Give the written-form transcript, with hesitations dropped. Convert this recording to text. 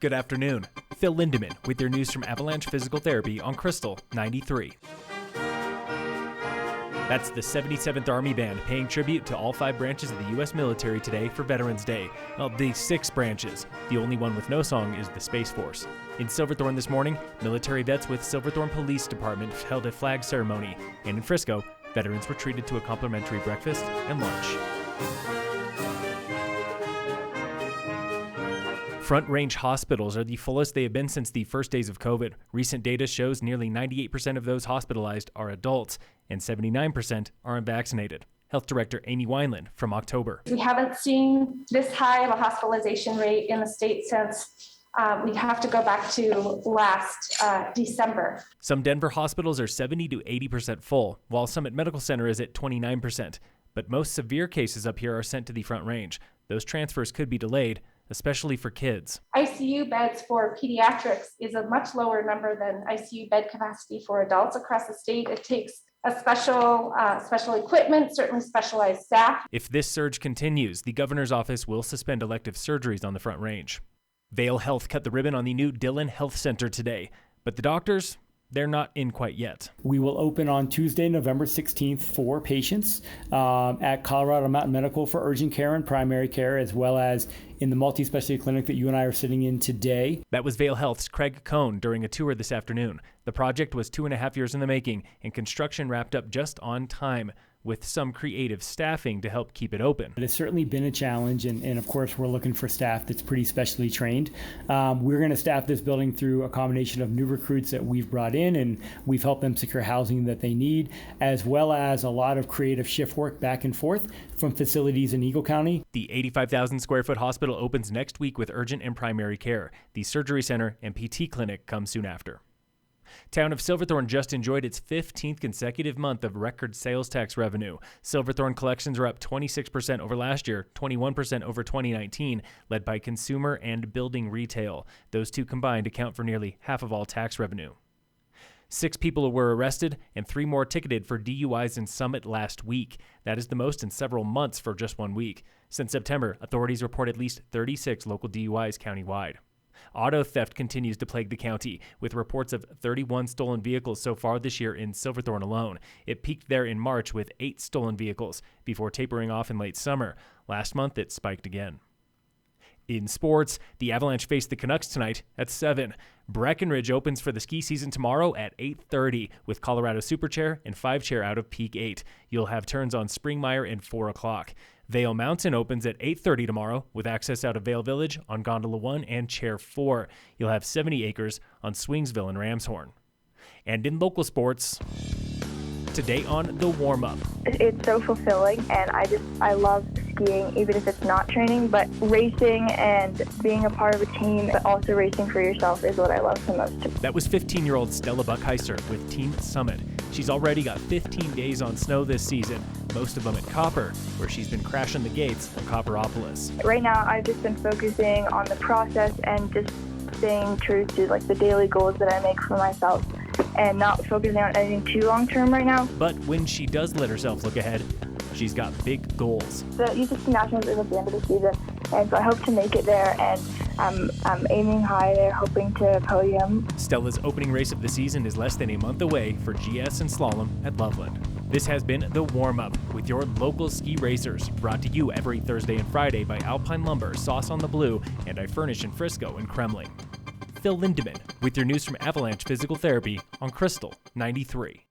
Good afternoon. Phil Lindemann with your news from Avalanche Physical Therapy on Krystal 93. That's the 77th Army Band paying tribute to all 5 branches of the U.S. military today for Veterans Day. Well, the 6 branches. The only one with no song is the Space Force. In Silverthorne this morning, military vets with Silverthorne Police Department held a flag ceremony. And in Frisco, veterans were treated to a complimentary breakfast and lunch. Front Range hospitals are the fullest they have been since the first days of COVID. Recent data shows nearly 98% of those hospitalized are adults and 79% are unvaccinated. Health Director Amy Wineland from October. We haven't seen this high of a hospitalization rate in the state since we have to go back to last December. Some Denver hospitals are 70 to 80% full, while Summit Medical Center is at 29%. But most severe cases up here are sent to the Front Range. Those transfers could be delayed, especially for kids. ICU beds for pediatrics is a much lower number than ICU bed capacity for adults across the state. It takes a special equipment, certainly specialized staff. If this surge continues, the governor's office will suspend elective surgeries on the Front Range. Vail Health cut the ribbon on the new Dillon Health Center today, but the doctors, they're not in quite yet. We will open on Tuesday, November 16th for patients at Colorado Mountain Medical for urgent care and primary care, as well as in the multi-specialty clinic that you and I are sitting in today. That was Vail Health's Craig Cohn during a tour this afternoon. The project was 2.5 years in the making, and construction wrapped up just on time, with some creative staffing to help keep it open. It has certainly been a challenge, and of course we're looking for staff that's pretty specially trained. We're going to staff this building through a combination of new recruits that we've brought in, and we've helped them secure housing that they need, as well as a lot of creative shift work back and forth from facilities in Eagle County. The 85,000 square foot hospital opens next week with urgent and primary care. The surgery center and PT clinic come soon after. Town of Silverthorne just enjoyed its 15th consecutive month of record sales tax revenue. Silverthorne collections are up 26% over last year, 21% over 2019, led by consumer and building retail. Those two combined account for nearly half of all tax revenue. 6 people were arrested and 3 more ticketed for DUIs in Summit last week. That is the most in several months for just 1 week. Since September, authorities report at least 36 local DUIs countywide. Auto theft continues to plague the county, with reports of 31 stolen vehicles so far this year in Silverthorne alone. It peaked there in March with 8 stolen vehicles, before tapering off in late summer. Last month, it spiked again. In sports, the Avalanche face the Canucks tonight at 7. Breckenridge opens for the ski season tomorrow at 8:30 with Colorado Superchair and 5-chair out of Peak 8. You'll have turns on Springmire and 4 o'clock. Vail Mountain opens at 8:30 tomorrow with access out of Vail Village on Gondola 1 and Chair 4. You'll have 70 acres on Swingsville and Ramshorn. And in local sports, today on the Warmup. It's so fulfilling, and I love skiing, even if it's not training, but racing and being a part of a team, but also racing for yourself is what I love the most. That was 15-year-old Stella Buchheister with Team Summit. She's already got 15 days on snow this season, most of them at Copper, where she's been crashing the gates of Copperopolis. Right now, I've just been focusing on the process and just staying true to the daily goals that I make for myself, and not focusing on anything too long-term right now. But when she does let herself look ahead, she's got big goals. The UCC Nationals is at the end of the season, and so I hope to make it there, and I'm aiming high there, hoping to podium. Stella's opening race of the season is less than a month away for GS and Slalom at Loveland. This has been The Warm-Up with your local ski racers, brought to you every Thursday and Friday by Alpine Lumber, Sauce on the Blue, and I Furnish in Frisco and Kremling. Phil Lindemann with your news from Avalanche Physical Therapy on Krystal 93.